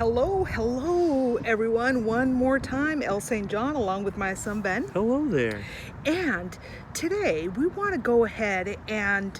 Hello, everyone. One more time, El St. John, along with my son, Ben. Hello there. And today, we want to go ahead and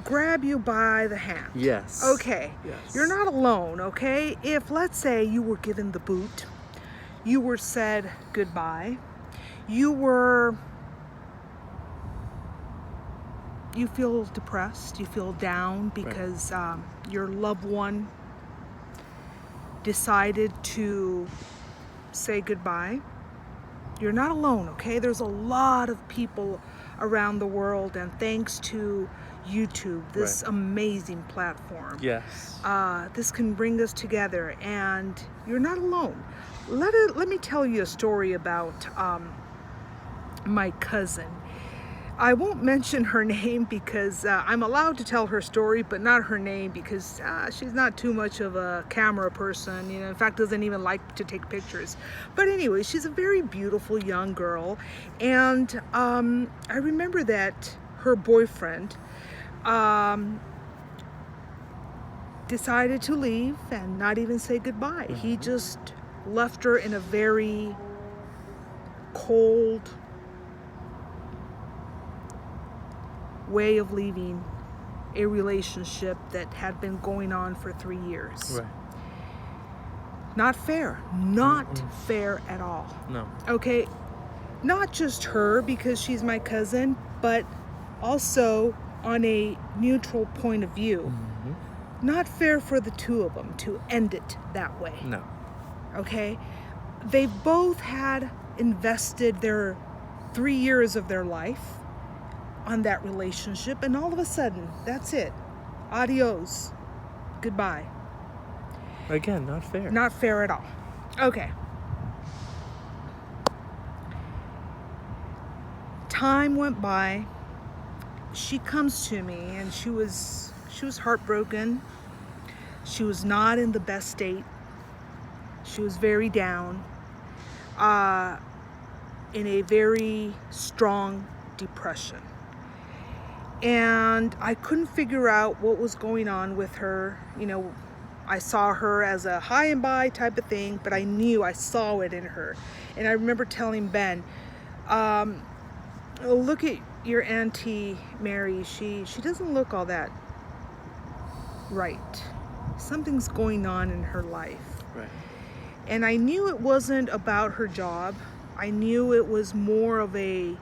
grab you by the hand. Yes. Okay. Yes. You're not alone, okay? If, let's say, you were given the boot, you were said goodbye, you feel depressed, you feel down because your loved one decided to say goodbye. You're not alone, okay? There's a lot of people around the world, and thanks to YouTube, this amazing platform. Yes. This can bring us together, and you're not alone. Let me tell you a story about my cousin. I won't mention her name because I'm allowed to tell her story, but not her name because she's not too much of a camera person. In fact, doesn't even like to take pictures. But anyway, she's a very beautiful young girl, and I remember that her boyfriend decided to leave and not even say goodbye. Mm-hmm. He just left her in a very cold way of leaving a relationship that had been going on for 3 years. Right. Not fair. Not fair at all. No. Okay? Not just her, because she's my cousin, but also on a neutral point of view. Mm-hmm. Not fair for the two of them to end it that way. No. Okay? They both had invested their 3 years of their life on that relationship, and all of a sudden, that's it. Adios. Goodbye. Again, not fair. Not fair at all. Okay. Time went by. She comes to me, and she was heartbroken. She was not in the best state. She was very down, in a very strong depression. And I couldn't figure out what was going on with her. I saw her as a high and by type of thing, but I knew I saw it in her. And I remember telling Ben, look at your Auntie Mary. She doesn't look all that right. Something's going on in her life. Right. And I knew it wasn't about her job. I knew it was more of a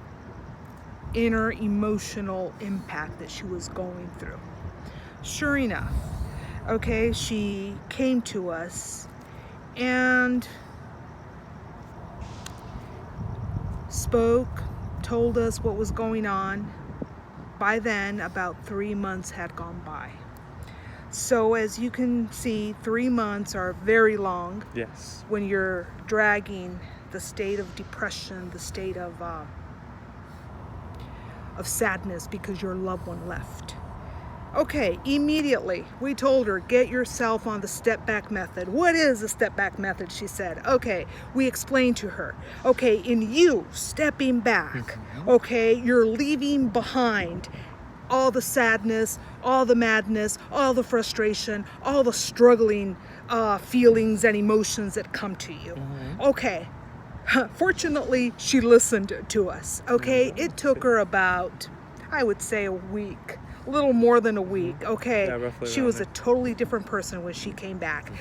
inner emotional impact that she was going through. Sure enough, okay, she came to us and spoke, told us what was going on. By then, about 3 months had gone by. So as you can see, 3 months are very long. Yes. When you're dragging the state of depression, the state of sadness because your loved one left. Okay, immediately we told her, get yourself on the step back method. What is the step back method? She said. Okay, we explained to her. Okay, in you stepping back, okay, you're leaving behind all the sadness, all the madness, all the frustration, all the struggling feelings and emotions that come to you. Okay. Fortunately, she listened to us, okay? It took her about, I would say, a week, a little more than a week, okay? Yeah, roughly she around was there. a totally different person when she came back.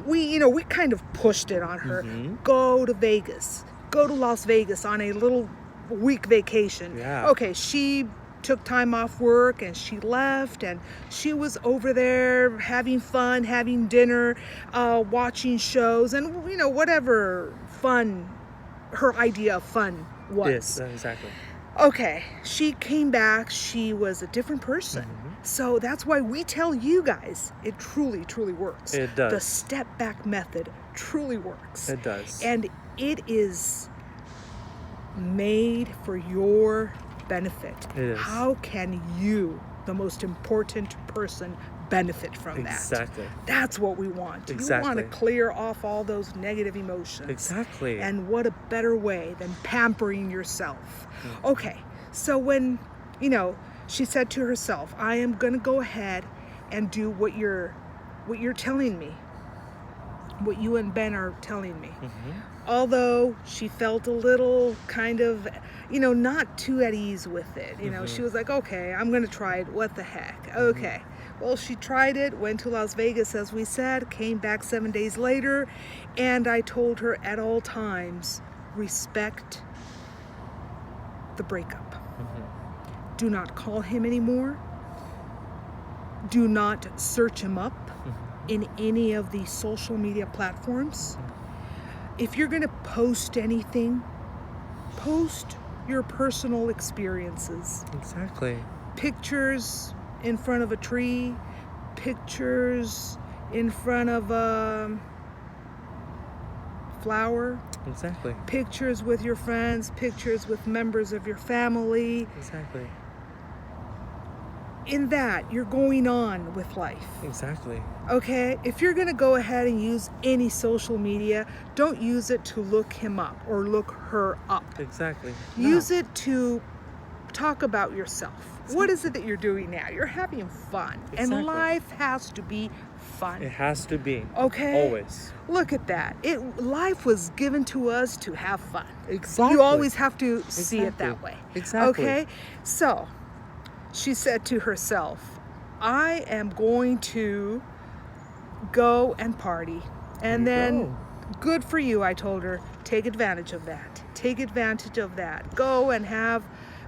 We kind of pushed it on her. Go to Vegas. Go to Las Vegas on a little week vacation. Yeah. Okay, she took time off work and she left, and she was over there having fun, having dinner, watching shows, and whatever fun her idea of fun was. Yes, exactly. Okay, she came back, she was a different person. So that's why we tell you guys it truly works. It does. The step back method truly works. It does. And it is made for your benefit. It is. How can you, the most important person, benefit from that? Exactly. That's what we want. Exactly. You want to clear off all those negative emotions. Exactly. And what a better way than pampering yourself. Okay, so when, she said to herself, I am going to go ahead and do what you're telling me. what you and Ben are telling me. Mm-hmm. Although she felt a little kind of, not too at ease with it. She was like, okay, I'm going to try it. What the heck? Okay. Well, she tried it, went to Las Vegas, as we said, came back 7 days later, and I told her at all times, respect the breakup. Do not call him anymore. Do not search him up in any of the social media platforms. If you're going to post anything, post your personal experiences. Exactly. Pictures in front of a tree, pictures in front of a flower, Exactly. pictures with your friends, pictures with members of your family. Exactly. In that, you're going on with life. Exactly. Okay? If you're going to go ahead and use any social media, don't use it to look him up or look her up. Exactly. Use it to talk about yourself. What is it that you're doing now? You're having fun. Exactly. And life has to be fun. It has to be. Okay? Always. Look at that. Life was given to us to have fun. Exactly. You always have to see it that way. Exactly. Okay? So, she said to herself, I am going to go and party. And then, good for you, I told her. Take advantage of that. Take advantage of that. Go and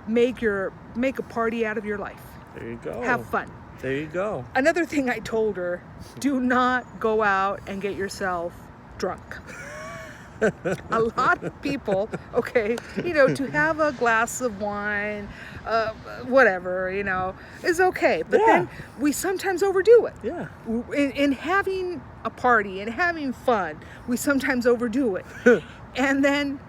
make a party out of your life. There you go. Have fun. There you go. Another thing I told her, do not go out and get yourself drunk. A lot of people, okay, to have a glass of wine, whatever, is okay. But then we sometimes overdo it. Yeah. In having a party and having fun, we sometimes overdo it. And then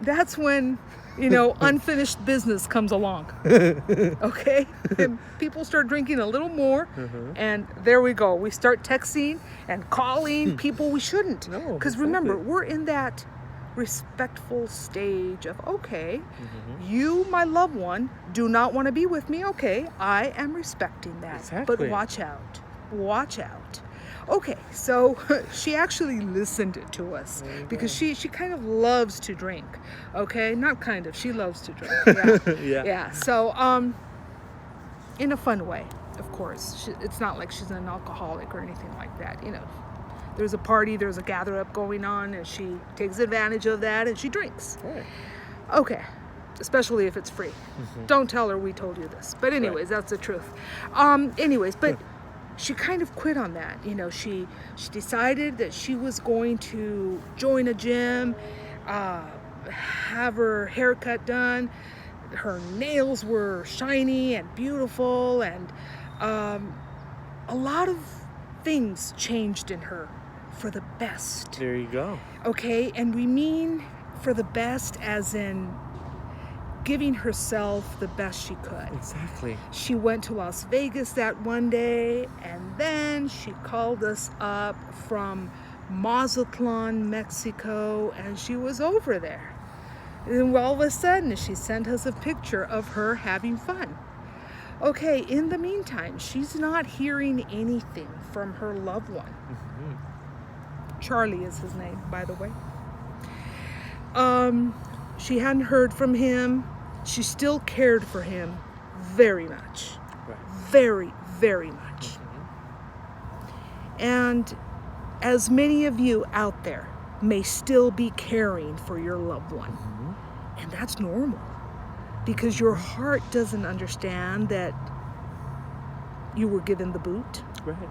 that's when, unfinished business comes along. Okay? And people start drinking a little more, and there we go. We start texting and calling people we shouldn't. No, because remember, we're in that respectful stage of, okay, you, my loved one, do not want to be with me. Okay, I am respecting that. Exactly. But watch out. Watch out. Okay, so she actually listened to us because she kind of loves to drink. Okay, not kind of, she loves to drink. Yeah. Yeah. So in a fun way, of course. It's not like she's an alcoholic or anything like that. There's a party, there's a gather up going on, and she takes advantage of that and she drinks. Right. Okay, especially if it's free. Don't tell her we told you this. But anyways, that's the truth. But she kind of quit on that. She decided that she was going to join a gym, have her haircut done. Her nails were shiny and beautiful, and a lot of things changed in her for the best. There you go. Okay, and we mean for the best as in giving herself the best she could. Exactly. She went to Las Vegas that one day, and then she called us up from Mazatlan, Mexico, and she was over there. And all of a sudden, she sent us a picture of her having fun. Okay, in the meantime, she's not hearing anything from her loved one. Charlie is his name, by the way. She hadn't heard from him. She still cared for him very much. Right. Very, very much. And as many of you out there may still be caring for your loved one. And that's normal. Because your heart doesn't understand that you were given the boot. Right.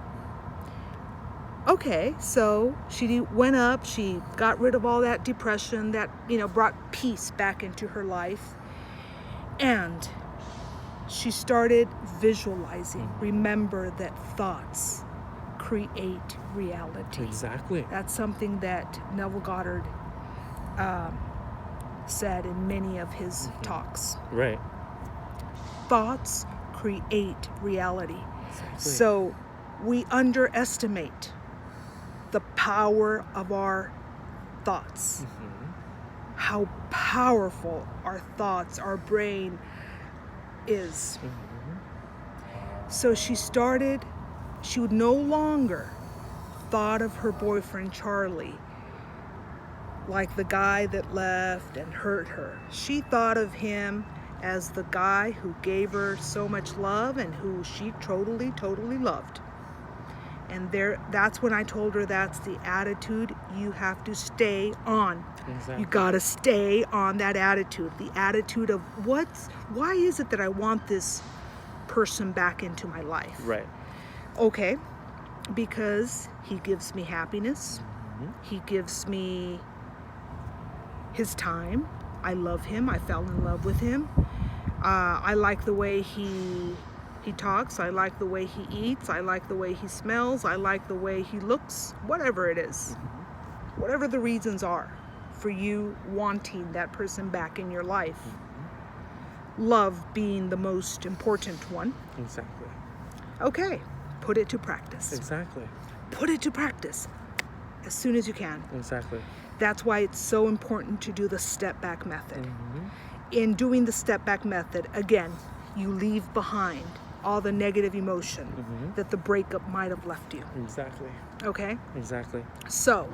Okay, so she went up, she got rid of all that depression that, brought peace back into her life. And she started visualizing. Remember that thoughts create reality. Exactly. That's something that Neville Goddard said in many of his talks. Right. Thoughts create reality. Exactly. So we underestimate the power of our thoughts. How powerful our thoughts, our brain is. So she would no longer thought of her boyfriend Charlie like the guy that left and hurt her. She thought of him as the guy who gave her so much love and who she totally, totally loved. And that's when I told her that's the attitude you have to stay on. Exactly. You got to stay on that attitude. The attitude of why is it that I want this person back into my life? Right. Okay, because he gives me happiness. Mm-hmm. He gives me his time. I love him. I fell in love with him. I like the way he talks. I like the way he eats. I like the way he smells. I like the way he looks. Whatever it is. Mm-hmm. Whatever the reasons are for you wanting that person back in your life. Mm-hmm. Love being the most important one. Exactly. Okay, put it to practice. Exactly. Put it to practice as soon as you can. Exactly. That's why it's so important to do the step back method. Mm-hmm. In doing the step back method, again, you leave behind all the negative emotion Mm-hmm. that the breakup might have left you. Exactly. Okay? Exactly. So,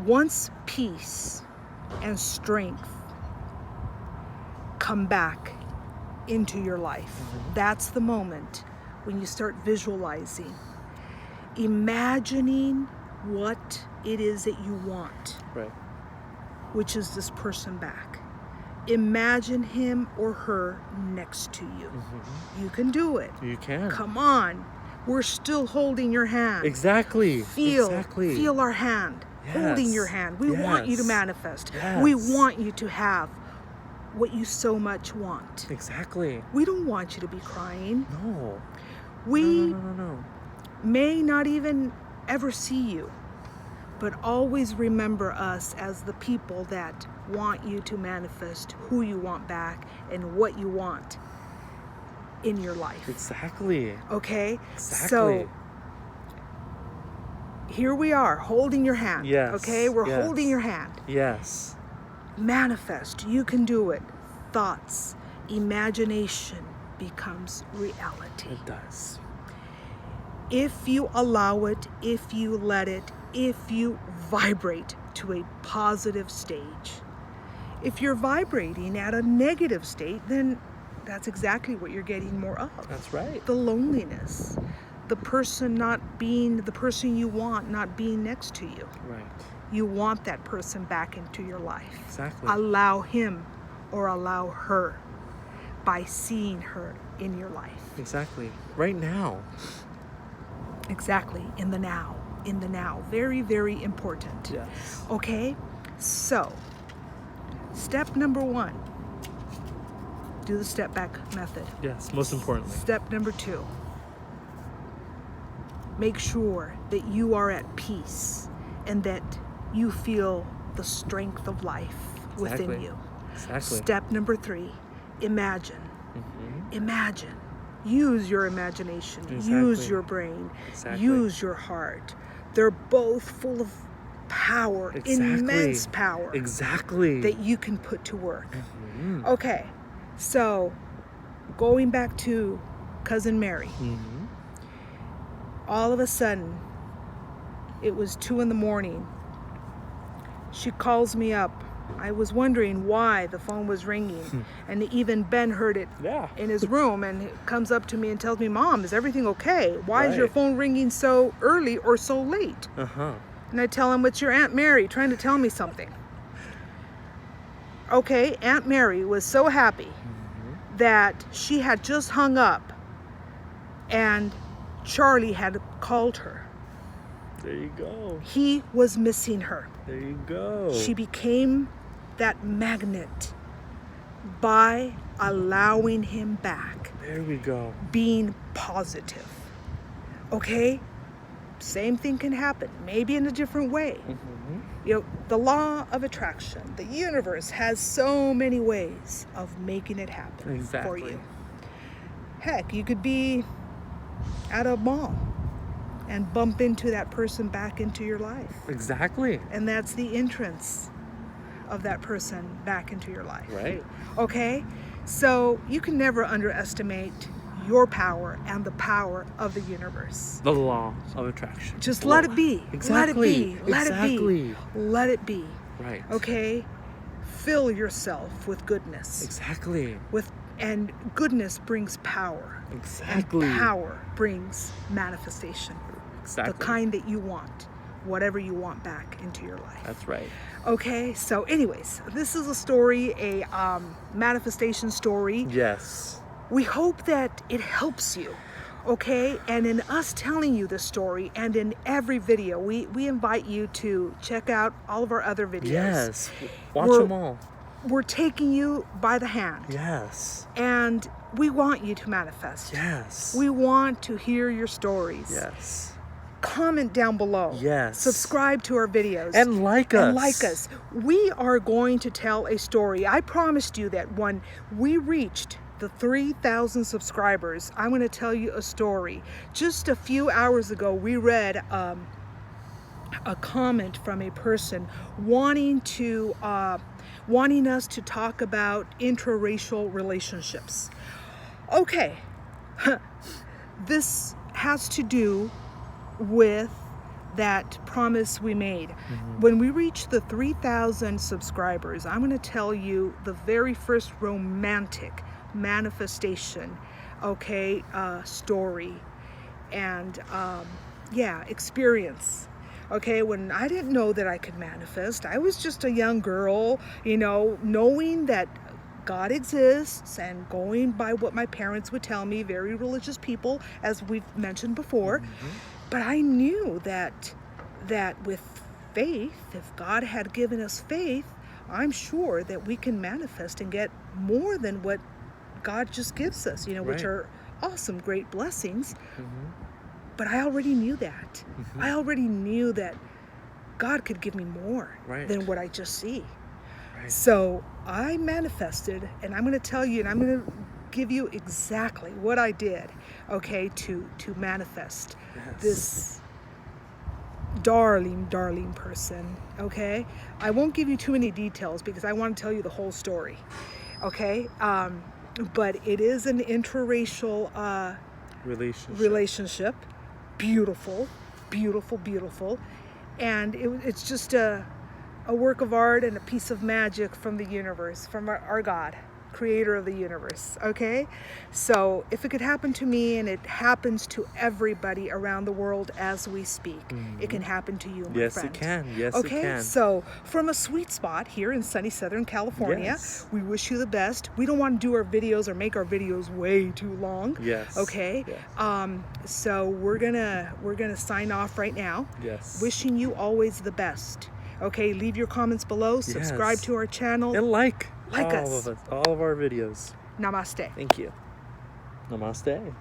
once peace and strength come back into your life, Mm-hmm. that's the moment when you start visualizing, imagining what it is that you want, Right. which is this person back. Imagine him or her next to you. Mm-hmm. You can do it. You can. Come on. We're still holding your hand. Exactly. Feel our hand. Yes. Holding your hand. We want you to Yes. manifest. Yes. We want you to have what you so much want. Exactly. We don't want you to be crying. No. We No. may not even ever see you, but always remember us as the people that want you to manifest who you want back and what you want in your life. Exactly. Okay? Exactly. So here we are holding your hand. Yes. Okay? We're Yes. holding your hand. Yes. Manifest. You can do it. Thoughts, imagination becomes reality. It does. If you allow it, if you let it, if you vibrate to a positive stage. If you're vibrating at a negative state, then that's exactly what you're getting more of. That's right. The loneliness, the person not being the person you want, not being next to you. Right. You want that person back into your life. Exactly. Allow him or allow her by seeing her in your life. Exactly. Right now. Exactly, in the now. In the now. Very, very important. Yes. Okay? So, step number 1, do the step back method. Yes. Most importantly. Step number 2, make sure that you are at peace and that you feel the strength of life within Exactly. you. Exactly. Step number 3, imagine. Mm-hmm. Imagine. Use your imagination. Use Exactly. your brain. Exactly. Use your heart. They're both full of power, Exactly. immense power Exactly. that you can put to work. Mm-hmm. Okay, so going back to Cousin Mary, Mm-hmm. all of a sudden, it was 2 a.m. She calls me up. I was wondering why the phone was ringing, and even Ben heard it Yeah. in his room, and he comes up to me and tells me, "Mom, is everything okay? Why is your Right. phone ringing so early or so late?" Uh-huh. And I tell him, "It's your Aunt Mary trying to tell me something." Okay, Aunt Mary was so happy Mm-hmm. that she had just hung up and Charlie had called her. There you go. He was missing her. There you go. She became that magnet by allowing him back, There we go. being positive. Okay? Same thing can happen, maybe in a different way. Mm-hmm. You know, the law of attraction, the universe has so many ways of making it happen for Exactly. you. Heck, you could be at a mall and bump into that person back into your life. Exactly. And that's the entrance of that person back into your life. Right. Okay? So you can never underestimate your power and the power of the universe. The law of attraction. Just let it be. Exactly. Let it be. Let Exactly. it be. Let it be. Right. Okay? Fill yourself with goodness. Exactly. And goodness brings power. Exactly. And power brings manifestation. Exactly. The kind that you want. Whatever you want back into your life. That's right. Okay, so anyways, this is a story, a manifestation story. Yes. We hope that it helps you, okay? And in us telling you this story and in every video, we invite you to check out all of our other videos. Yes. Watch We're- them all. We're taking you by the hand. Yes. And we want you to manifest. Yes. We want to hear your stories. Yes. Comment down below. Yes. Subscribe to our videos. And like us. And like us. We are going to tell a story. I promised you that when we reached the 3,000 subscribers, I'm going to tell you a story. Just a few hours ago, we read a comment from a person wanting us to talk about interracial relationships. Okay. This has to do with that promise we made. When we reach the 3,000 subscribers, I'm going to tell you the very first romantic manifestation, okay, story and experience. Okay, when I didn't know that I could manifest, I was just a young girl, knowing that God exists and going by what my parents would tell me, very religious people, as we've mentioned before. But I knew that with faith, if God had given us faith, I'm sure that we can manifest and get more than what God just gives us, which are awesome, great blessings. But I already knew that. I already knew that God could give me more than what I just see. So I manifested, and I'm going to tell you, and I'm going to give you exactly what I did, okay, to manifest this darling person, okay? I won't give you too many details because I want to tell you the whole story, okay? But it is an interracial relationship. Beautiful. And it's just a work of art and a piece of magic from the universe, from our God, creator of the universe, okay? So if it could happen to me, and it happens to everybody around the world as we speak, it can happen to you, my friend. It can. Yes, okay? it can. So from a sweet spot here in sunny Southern California, we wish you the best. We don't want to do our videos or make our videos way too long. Yes. Okay? Yes. So we're gonna sign off right now. Yes. Wishing you always the best. Okay, leave your comments below, subscribe to our channel. And like us. all of our videos. Namaste. Thank you. Namaste.